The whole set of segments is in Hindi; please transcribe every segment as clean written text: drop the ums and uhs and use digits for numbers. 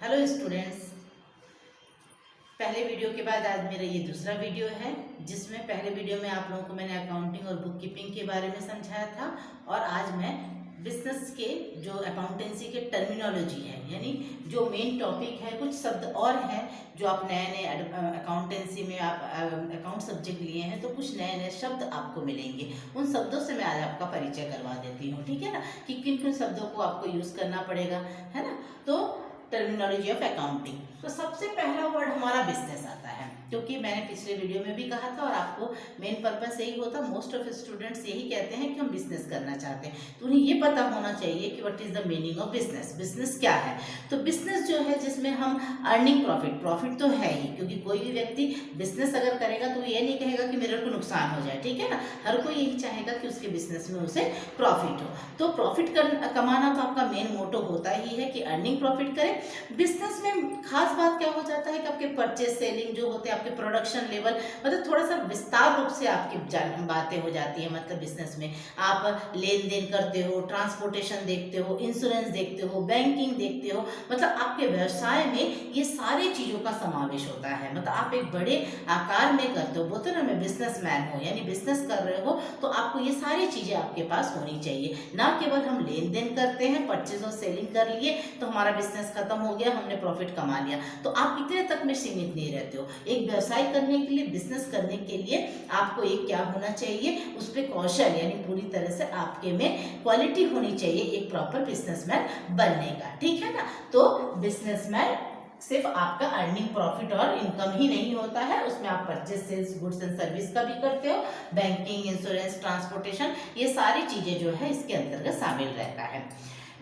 Hello students. पहले वीडियो के बाद आज मेरा ये दूसरा वीडियो है, जिसमें पहले वीडियो में आप लोगों को मैंने अकाउंटिंग और बुक कीपिंग के बारे में समझाया था, और आज मैं बिजनेस के जो अकाउंटेंसी के टर्मिनोलॉजी है, यानी जो मेन टॉपिक है, कुछ शब्द और हैं जो आप नए नए अकाउंटेंसी में आप अकाउंट सब्जेक्ट लिए हैं, तो कुछ नए नए शब्द आपको मिलेंगे। उन शब्दों से मैं आज आपका परिचय करवा देती हूँ, ठीक है ना, कि किन किन शब्दों को आपको यूज़ करना पड़ेगा, है ना। तो टर्मिनोलॉजी ऑफ अकाउंटिंग, तो सबसे पहला वर्ड हमारा बिजनेस आता है, क्योंकि मैंने पिछले वीडियो में भी कहा था और आपको मेन पर्पस यही होता, मोस्ट ऑफ स्टूडेंट्स यही कहते हैं कि हम बिजनेस करना चाहते हैं, तो उन्हें ये पता होना चाहिए कि what is the meaning of business. Business क्या है? तो बिजनेस जो है जिसमें हम अर्निंग प्रॉफिट तो है ही, क्योंकि कोई भी व्यक्ति बिजनेस अगर करेगा तो वो ये नहीं कहेगा कि मेरे को नुकसान हो जाए, ठीक है ना। हर कोई यही चाहेगा कि उसके बिजनेस में उसे प्रॉफिट हो। तो प्रॉफिट कमाना तो आपका मेन मोटो होता ही है कि अर्निंग प्रॉफिट करें। बिजनेस में खास बात क्या हो जाता है कि आपके परचेज सेलिंग जो होते हैं, आपके प्रोडक्शन लेवल, मतलब थोड़ा सा विस्तार रूप से आपकी बातें हो जाती है। मतलब बिजनेस में आप लेन देन करते हो, ट्रांसपोर्टेशन देखते हो, इंश्योरेंस देखते हो, बैंकिंग देखते हो, मतलब आपके व्यवसाय में ये सारी चीज़ों का समावेश होता है। मतलब आप एक बड़े आकार में करते हो, बोलते हो ना मैं बिजनेसमैन हूँ, यानी बिजनेस कर रहे हो तो आपको ये सारी चीज़ें आपके पास होनी चाहिए। ना केवल हम लेन देन करते हैं, परचेज और सेलिंग कर लिए तो हमारा बिजनेस खत्म हो गया, हमने प्रॉफिट कमा लिया, तो आप इतने तक में सीमित नहीं रहते हो। एक व्यवसाय करने के लिए, बिजनेस करने के लिए आपको एक क्या होना चाहिए, उस पर कौशल, यानी पूरी तरह से आपके में क्वालिटी होनी चाहिए एक प्रॉपर बिजनेसमैन बनने का, ठीक है ना। तो बिजनेसमैन सिर्फ आपका अर्निंग प्रॉफिट और इनकम ही नहीं होता है, उसमें आप purchase sales goods and service का भी करते हो, बैंकिंग, इंश्योरेंस, ट्रांसपोर्टेशन, ये सारी चीजें जो है इसके अंतर्गत शामिल रहता है।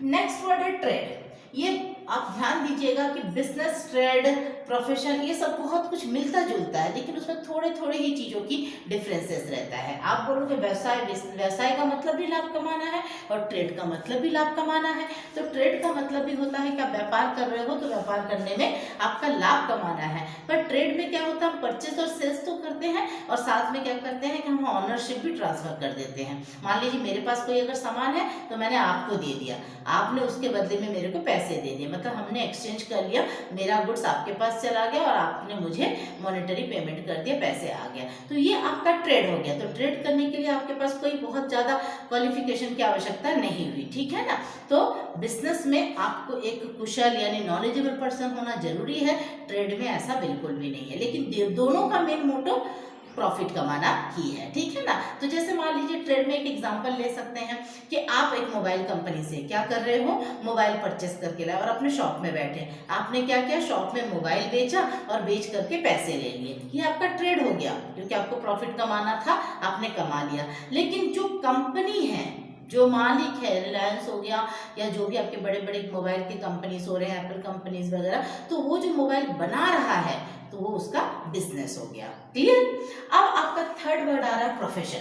नेक्स्ट वर्ड है ट्रेड। ये आप ध्यान दीजिएगा कि बिजनेस, ट्रेड, प्रोफेशन, ये सब बहुत कुछ मिलता जुलता है, लेकिन उसमें थोड़े थोड़े ही चीज़ों की डिफरेंसेस रहता है। आप बोलोगे व्यवसाय, व्यवसाय का मतलब भी लाभ कमाना है और ट्रेड का मतलब भी लाभ कमाना है। तो ट्रेड का मतलब भी होता है कि आप व्यापार कर रहे हो तो व्यापार करने में आपका लाभ कमाना है, पर ट्रेड में क्या होता है, हम परचेज और सेल्स तो करते हैं और साथ में क्या करते हैं कि हम ऑनरशिप भी ट्रांसफर कर देते हैं। मान लीजिए मेरे पास कोई अगर सामान है तो मैंने आपको दे दिया, आपने उसके बदले में मेरे को पैसे दे दिए, मतलब हमने एक्सचेंज कर लिया, मेरा गुड्स आपके पास चला गया और आपने मुझे मॉनेटरी पेमेंट कर दिया, पैसे आ गया, तो ये आपका ट्रेड हो गया। तो ट्रेड करने के लिए आपके पास कोई बहुत ज़्यादा क्वालिफिकेशन की आवश्यकता नहीं हुई, ठीक है ना। तो बिजनेस में आपको एक कुशल यानी नॉलेजेबल पर्सन होना जरूरी है, ट्रेड में ऐसा बिल्कुल भी नहीं है, लेकिन दोनों का मेन मोटो प्रॉफिट कमाना ही है, ठीक है ना। तो जैसे मान लीजिए ट्रेड में एक एग्जांपल ले सकते हैं कि आप एक मोबाइल कंपनी से क्या कर रहे हो, मोबाइल परचेस करके लाए और अपने शॉप में बैठे, आपने क्या किया, शॉप में मोबाइल बेचा और बेच करके पैसे ले लिए, ये आपका ट्रेड हो गया, क्योंकि आपको प्रॉफिट कमाना था, आपने कमा लिया। लेकिन जो कंपनी है, जो मालिक है, रिलायंस हो गया या जो भी आपके बड़े बड़े मोबाइल के कंपनीज हो रहे हैं, एप्पल कंपनीज वगैरह, तो वो जो मोबाइल बना रहा है तो वो उसका बिजनेस हो गया। क्लियर? अब आपका थर्ड वर्ड आ रहा है प्रोफेशन।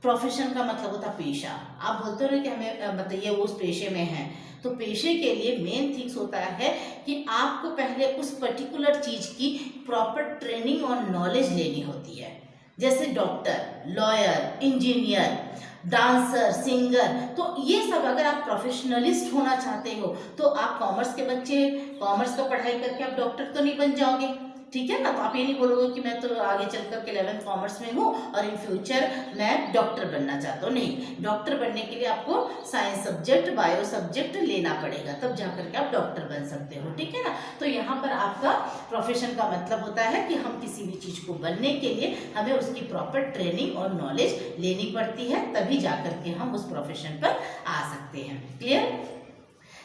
प्रोफेशन का मतलब होता है पेशा। आप बोलते हो ना कि हमें बताइए वो उस पेशे में है, तो पेशे के लिए मेन थिंग्स होता है कि आपको पहले उस पर्टिकुलर चीज की प्रॉपर ट्रेनिंग और नॉलेज लेनी होती है। जैसे doctor, lawyer, engineer, dancer, singer, तो ये सब अगर आप प्रोफेशनलिस्ट होना चाहते हो तो आप कॉमर्स के बच्चे, कॉमर्स का पढ़ाई करके आप डॉक्टर तो नहीं बन जाओगे, ठीक है ना। तो आप ये नहीं बोलोगे कि मैं तो आगे चल करके 11th कॉमर्स में हूँ और इन फ्यूचर मैं डॉक्टर बनना चाहता हूँ, नहीं। डॉक्टर बनने के लिए आपको साइंस सब्जेक्ट, बायो सब्जेक्ट लेना पड़ेगा, तब जाकर के आप डॉक्टर बन सकते हो, ठीक है ना। तो यहाँ पर आपका प्रोफेशन का मतलब होता है कि हम किसी भी चीज़ को बनने के लिए हमें उसकी प्रॉपर ट्रेनिंग और नॉलेज लेनी पड़ती है, तभी जाकर के हम उस प्रोफेशन पर आ सकते हैं। क्लियर?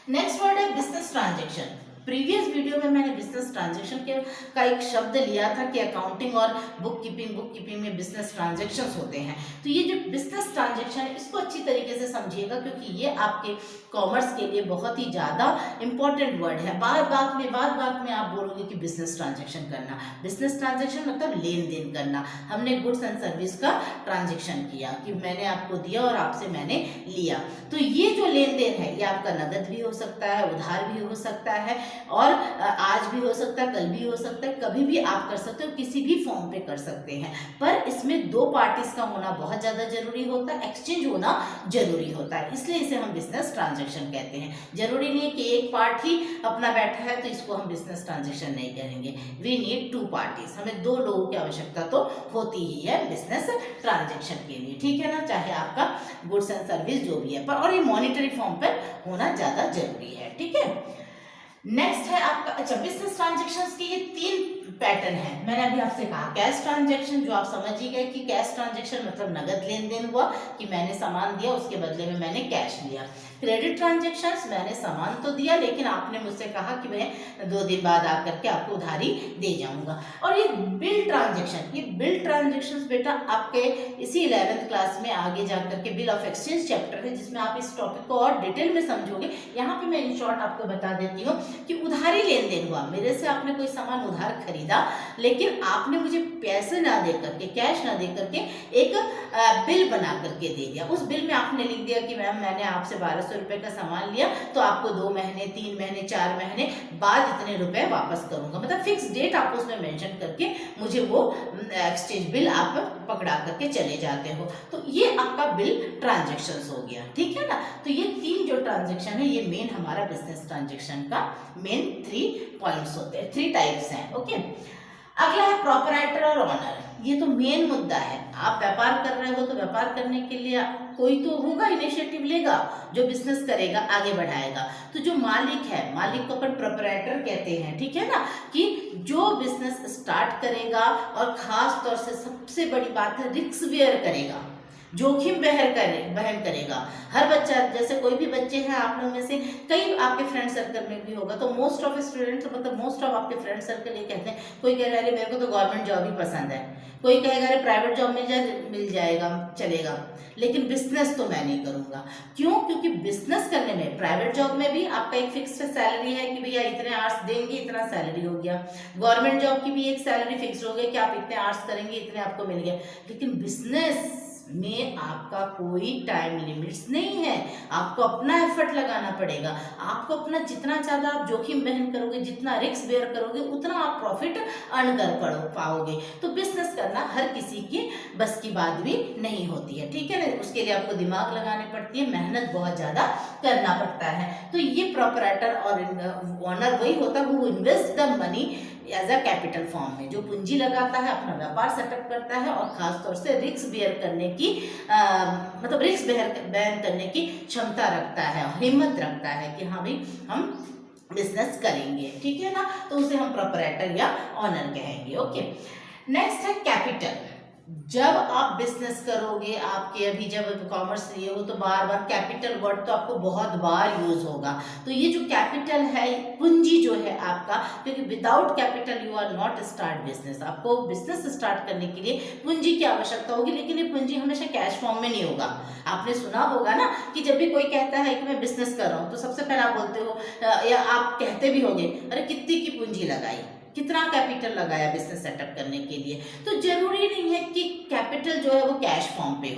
नेक्स्ट वर्ड है बिजनेस ट्रांजेक्शन। प्रीवियस वीडियो में मैंने बिजनेस ट्रांजेक्शन के का एक शब्द लिया था कि अकाउंटिंग और बुक कीपिंग में बिजनेस ट्रांजेक्शन्स होते हैं। तो ये जो बिजनेस ट्रांजेक्शन है इसको अच्छी तरीके से समझिएगा, क्योंकि ये आपके कॉमर्स के लिए बहुत ही ज़्यादा इंपॉर्टेंट वर्ड है। बात बात में आप बोलोगे कि बिजनेस ट्रांजेक्शन करना, बिजनेस ट्रांजेक्शन मतलब लेन देन करना। हमने गुड्स एंड सर्विस का ट्रांजेक्शन किया कि मैंने आपको दिया और आपसे मैंने लिया, तो ये जो लेन देन है ये आपका नगद भी हो सकता है, उधार भी हो सकता है, और आज भी हो सकता है, कल भी हो सकता है, कभी भी आप कर सकते हो, किसी भी फॉर्म पे कर सकते हैं। पर इसमें 2 पार्टीज का होना बहुत ज़्यादा जरूरी होता है, एक्सचेंज होना जरूरी होता है, इसलिए इसे हम बिजनेस ट्रांजेक्शन कहते हैं। जरूरी नहीं है कि एक पार्ट ही अपना बैठा है तो इसको हम बिजनेस ट्रांजेक्शन नहीं करेंगे। वी नीड 2 पार्टीज, हमें 2 लोगों की आवश्यकता तो होती ही है बिजनेस ट्रांजेक्शन के लिए, ठीक है ना, चाहे आपका गुड्स एंड सर्विस जो भी है पर, और ये मॉनिटरी फॉर्म पर होना ज़्यादा जरूरी है, ठीक है। नेक्स्ट है आपका, अच्छा, बिजनेस ट्रांजेक्शंस के ये 3 पैटर्न है। मैंने अभी आपसे कहा कैश ट्रांजेक्शन, जो आप समझ ही गए कि कैश ट्रांजेक्शन मतलब नगद लेन देन हुआ कि मैंने सामान दिया उसके बदले में मैंने कैश लिया। क्रेडिट ट्रांजेक्शंस, मैंने सामान तो दिया लेकिन आपने मुझसे कहा कि मैं 2 दिन बाद आकर के आपको उधारी दे जाऊंगा। और ये बिल ट्रांजेक्शन, ये बिल ट्रांजेक्शंस बेटा आपके इसी 11th क्लास में आगे जाकर के बिल ऑफ एक्सचेंज चैप्टर है जिसमें आप इस टॉपिक को और डिटेल में समझोगे। यहाँ पे मैं इन शॉर्ट आपको बता देती हूँ कि उधारी लेन देन हुआ, मेरे से आपने कोई सामान उधार खरीदा लेकिन आपने मुझे पैसे ना दे करके, कैश ना दे करके एक बिल बना करके दे दिया। उस बिल में आपने लिख दिया कि मैम मैंने आपसे 1200 रुपये का सामान लिया तो आपको 2 महीने, 3 महीने, 4 महीने बाद इतने रुपए वापस करूंगा, मतलब फिक्स डेट आप उसमें मेंशन करके मुझे वो एक्सचेंज बिल आप पकड़ा करके चले जाते हो, तो ये आपका बिल ट्रांजेक्शन हो गया, ठीक है ना। तो ये 3 जो ट्रांजेक्शन है ये मेन हमारा बिजनेस ट्रांजेक्शन का मेन 3 पॉइंट्स होते हैं, 3 टाइप्स हैं, ओके। अगला है प्रोपराइटर और ऑनर, ये तो मेन मुद्दा है। आप व्यापार कर रहे हो तो व्यापार करने के लिए कोई तो होगा, इनिशिएटिव लेगा, जो बिजनेस करेगा, आगे बढ़ाएगा। तो जो मालिक है, मालिक को अपन प्रोपराइटर कहते हैं, ठीक है ना, कि जो बिजनेस स्टार्ट करेगा और खास तौर से सबसे बड़ी बात है रिस्क बेयर करेगा, जोखिम बहन करेगा। हर बच्चा, जैसे कोई भी बच्चे हैं आप लोग में से कई आपके फ्रेंड सर्कल में भी होगा, तो मोस्ट ऑफ स्टूडेंट्स, मतलब मोस्ट ऑफ आपके फ्रेंड सर्कल ये कहते हैं, कोई कह रहा है मेरे को तो गवर्नमेंट जॉब ही पसंद है, कोई कहेगा अरे प्राइवेट जॉब मिल जाएगा चलेगा, लेकिन बिजनेस तो मैं नहीं करूंगा। क्यों? क्योंकि बिजनेस करने में, प्राइवेट जॉब में भी आपका एक फिक्स सैलरी है कि भैया इतने आवर्स देंगे, इतना सैलरी हो गया। गवर्नमेंट जॉब की भी एक सैलरी फिक्स हो गई कि आप इतने आवर्स करेंगे, इतने आपको मिल गए। लेकिन बिजनेस में आपका कोई टाइम लिमिट्स नहीं है, आपको अपना एफर्ट लगाना पड़ेगा, आपको अपना जितना ज़्यादा आप जोखिम बहन करोगे, जितना रिस्क बेयर करोगे, उतना आप प्रॉफिट अर्न कर पाओगे। तो बिजनेस करना हर किसी की बस की बात भी नहीं होती है, ठीक है ना, उसके लिए आपको दिमाग लगाने पड़ती है, मेहनत बहुत ज़्यादा करना पड़ता है। तो ये प्रोपराइटर और ओनर वही होता है वो invest the money as a capital form में, जो पूंजी लगाता है, अपना व्यापार सेटअप करता है और खास तौर से रिस्क बेयर करने की मतलब रिस्क बेयर करने की क्षमता रखता है, हिम्मत रखता है कि हाँ भाई हम बिजनेस करेंगे, ठीक है ना, तो उसे हम प्रोपराइटर या ऑनर कहेंगे, ओके। नेक्स्ट है कैपिटल। जब आप बिजनेस करोगे, आपके अभी जब कॉमर्स लिए हो तो बार बार कैपिटल वर्ड तो आपको बहुत बार यूज होगा। तो ये जो कैपिटल है, पूंजी जो है आपका, क्योंकि without capital you are not start business. आपको बिजनेस स्टार्ट करने के लिए पूंजी की आवश्यकता होगी, लेकिन ये पूंजी हमेशा कैश फॉर्म में नहीं होगा। आपने सुना होगा ना कि जब भी कोई कहता है कि मैं बिजनेस कर रहा हूँ तो सबसे पहले आप बोलते हो या आप कहते भी होगे अरे कितनी की पूंजी लगाई, कितना कैपिटल लगाया बिजनेस सेटअप करने के लिए। तो जरूरी नहीं है कि कैपिटल जो है वो कैश फॉर्म पे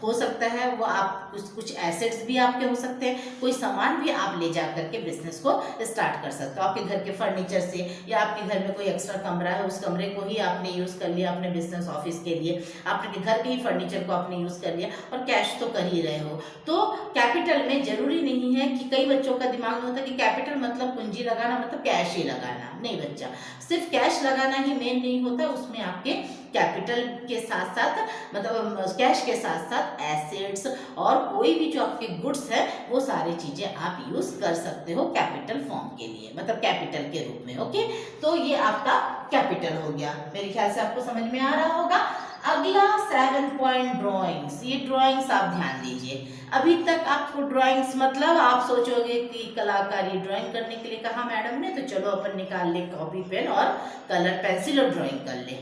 हो सकता है वो आप कुछ एसेट्स भी आपके हो सकते हैं, कोई सामान भी आप ले जा करके बिजनेस को स्टार्ट कर सकते हो। आपके घर के फर्नीचर से, या आपके घर में कोई एक्स्ट्रा कमरा है उस कमरे को ही आपने यूज़ कर लिया अपने बिजनेस ऑफिस के लिए, आपने घर के ही फर्नीचर को आपने यूज़ कर लिया और कैश तो कर ही रहे हो। तो कैपिटल में जरूरी नहीं है कि कई बच्चों का दिमाग में होता है कि कैपिटल मतलब पूंजी लगाना मतलब कैश ही लगाना। नहीं बच्चा, सिर्फ कैश लगाना ही मेन नहीं होता, उसमें आपके कैपिटल के साथ साथ मतलब कैश के साथ साथ एसेट्स और कोई भी जो आपके गुड्स है वो सारी चीजें आप यूज कर सकते हो कैपिटल फॉर्म के लिए, मतलब कैपिटल के रूप में, ओके। तो ये आपका कैपिटल हो गया, मेरे ख्याल से आपको समझ में आ रहा होगा। अगला 7 पॉइंट ड्राइंग्स। ये ड्राइंग्स आप ध्यान दीजिए। अभी तक आपको ड्राइंग्स मतलब आप सोचोगे कि कलाकारी ड्राइंग करने के लिए कहा मैडम ने, तो चलो अपन निकाल ले कॉपी पेन और कलर पेंसिल और ड्राइंग कर ले।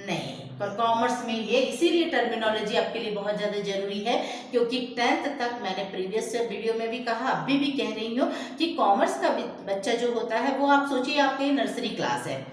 नहीं, पर कॉमर्स में ये इसीलिए टर्मिनोलॉजी आपके लिए बहुत ज़्यादा जरूरी है, क्योंकि 10th तक मैंने प्रीवियस वीडियो में भी कहा, अभी भी कह रही हूँ कि कॉमर्स का बच्चा जो होता है वो आप सोचिए आपके नर्सरी क्लास है,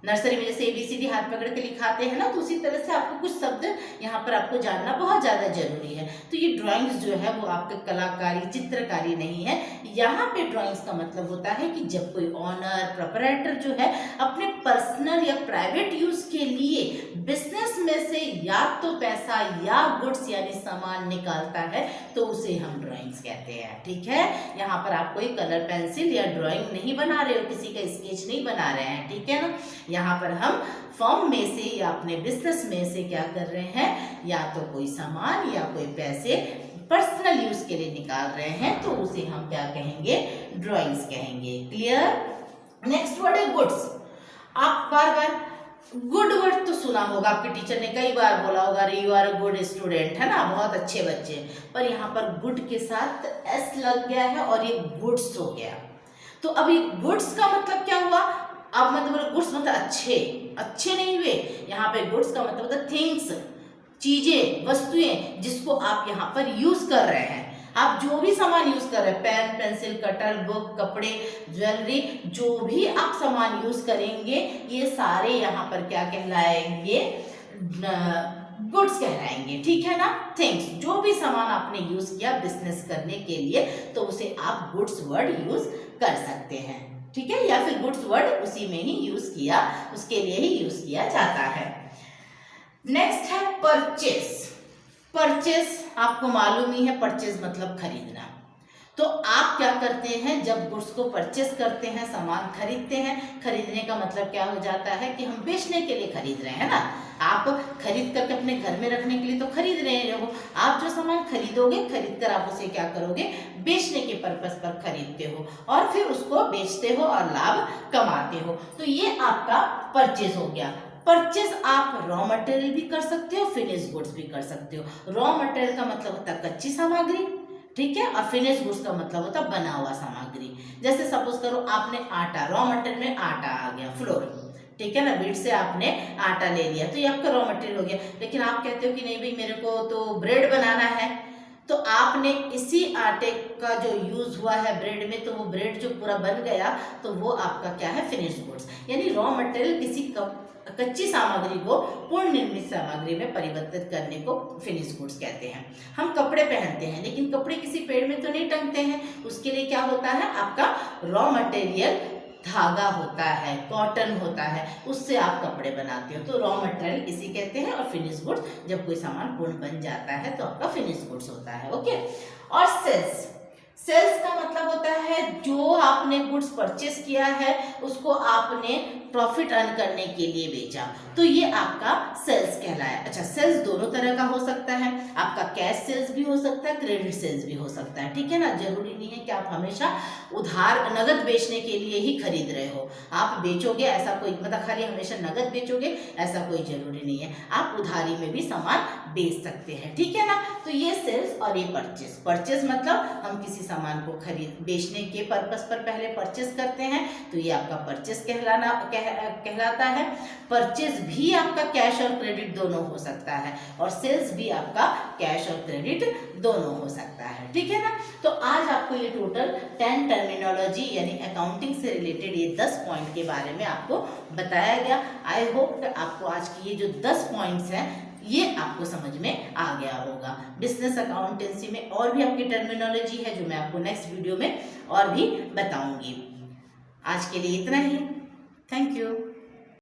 नर्सरी में जैसे ABCD हाथ पकड़ के लिखाते हैं ना, तो उसी तरह से आपको कुछ शब्द यहाँ पर आपको जानना बहुत ज़्यादा जरूरी है। तो ये ड्राइंग्स जो है वो आपके कलाकारी, चित्रकारी नहीं है। यहाँ पे ड्राइंग्स का मतलब होता है कि जब कोई ऑनर, प्रोपराइटर जो है अपने पर्सनल या प्राइवेट यूज के लिए बिजनेस में से या तो पैसा या गुड्स यानी सामान निकालता है, तो उसे हम ड्राइंग्स कहते हैं। ठीक है, यहाँ पर आप कोई कलर पेंसिल या ड्राइंग नहीं बना रहे हो, किसी का स्केच नहीं बना रहे हैं। ठीक है ना, यहाँ पर हम फॉर्म में से या अपने बिजनेस में से क्या कर रहे हैं, या तो कोई सामान या कोई पैसे पर्सनल यूज के लिए निकाल रहे हैं, तो उसे हम क्या कहेंगे, ड्राइंग्स कहेंगे। क्लियर। नेक्स्ट वर्ड है गुड्स। आप बार बार गुड वर्ड तो सुना होगा, आपके टीचर ने कई बार बोला होगा, you are a good student, है ना, बहुत अच्छे बच्चे। पर यहाँ पर गुड के साथ एस लग गया है और ये गुड्स हो गया। तो अभी गुड्स का मतलब क्या हुआ, अब मतलब गुड्स मतलब अच्छे, अच्छे नहीं हुए। यहाँ पे गुड्स का मतलब होता है थिंग्स, चीजें, वस्तुएं जिसको आप यहाँ पर यूज कर रहे हैं। आप जो भी सामान यूज कर रहे हैं, पेन, पेंसिल, कटर, बुक, कपड़े, ज्वेलरी, जो भी आप सामान यूज करेंगे, ये सारे यहाँ पर क्या कहलाएंगे, गुड्स कहलाएंगे। ठीक है ना, थिंग्स, जो भी सामान आपने यूज किया बिजनेस करने के लिए, तो उसे आप गुड्स वर्ड यूज कर सकते हैं। ठीक है, या फिर गुड्स वर्ड उसी में ही यूज किया, उसके लिए ही यूज किया जाता है। नेक्स्ट है परचेस। परचेस आपको मालूम ही है, परचेस मतलब खरीदना। तो आप क्या करते हैं, जब गुड्स को परचेस करते हैं, सामान खरीदते हैं, खरीदने का मतलब क्या हो जाता है कि हम बेचने के लिए खरीद रहे हैं ना। आप खरीद करके अपने घर में रखने के लिए तो खरीद रहे हो, आप जो सामान खरीदोगे, खरीद कर आप उसे क्या करोगे, बेचने के पर्पस पर खरीदते हो और फिर उसको बेचते हो और लाभ कमाते हो। तो ये आपका परचेस हो गया। परचेस आप रॉ मटेरियल भी कर सकते हो, फिनिश गुड्स भी कर सकते हो। रॉ मटेरियल का मतलब होता है कच्ची सामग्री, ठीक है, और फिनिश गुड्स का मतलब होता है बना हुआ सामग्री। जैसे सपोज करो आपने आटा, रॉ मटेरियल में आटा आ गया, फ्लोर, ठीक है ना, बीट से आपने आटा ले लिया, तो ये आपका रॉ मटेरियल हो गया। लेकिन आप कहते हो कि नहीं भाई मेरे को तो ब्रेड बनाना है, तो आपने इसी आटे का जो यूज हुआ है ब्रेड में, तो वो ब्रेड जो पूरा बन गया, तो वो आपका क्या है, फिनिश गुड्स। यानी रॉ मटेरियल किसी कच्ची सामग्री को पूर्ण निर्मित सामग्री में परिवर्तित करने को फिनिश गुड्स कहते हैं। हम कपड़े पहनते हैं, लेकिन कपड़े किसी पेड़ में तो नहीं टंगते हैं, उसके लिए क्या होता है, आपका रॉ मटेरियल धागा होता है, कॉटन होता है, उससे आप कपड़े बनाते हो। तो रॉ मटेरियल इसी कहते हैं। और फिनिश गुड्स जब कोई सामान पूर्ण बन जाता है तो आपका फिनिश गुड्स होता है। ओके। और सेल्स, सेल्स का मतलब होता है जो आपने गुड्स परचेस किया है उसको आपने प्रॉफिट अर्न करने के लिए बेचा, तो ये आपका सेल्स कहलाया। अच्छा, सेल्स दोनों तरह का हो सकता है, आपका कैश सेल्स भी हो सकता है, क्रेडिट सेल्स भी हो सकता है। ठीक है ना, जरूरी नहीं है कि आप हमेशा उधार नगद बेचने के लिए ही खरीद रहे हो। आप बेचोगे ऐसा कोई मतलब खाली हमेशा नगद बेचोगे ऐसा कोई जरूरी नहीं है, आप उधारी में भी सामान बेच सकते हैं। ठीक है ना, तो ये सेल्स और ये परचेस। परचेस मतलब हम किसी सामान को खरीद बेचने के पर्पस पर पहले परचेस करते हैं, तो ये आपका परचेस कहलाता है। परचेस भी आपका कैश और क्रेडिट दोनों हो सकता है, और सेल्स भी आपका कैश और क्रेडिट दोनों हो सकता है। ठीक है ना, तो आज आपको ये टोटल 10 टर्मिनोलॉजी यानी अकाउंटिंग से रिलेटेड ये 10 पॉइंट के बारे में आपको बताया गया। आई होप आपको आज की ये जो 10 पॉइंट्स हैं ये आपको समझ में आ गया होगा। बिजनेस अकाउंटेंसी में और भी आपकी टर्मिनोलॉजी है जो मैं आपको नेक्स्ट वीडियो में और भी बताऊंगी। आज के लिए इतना ही। Thank you.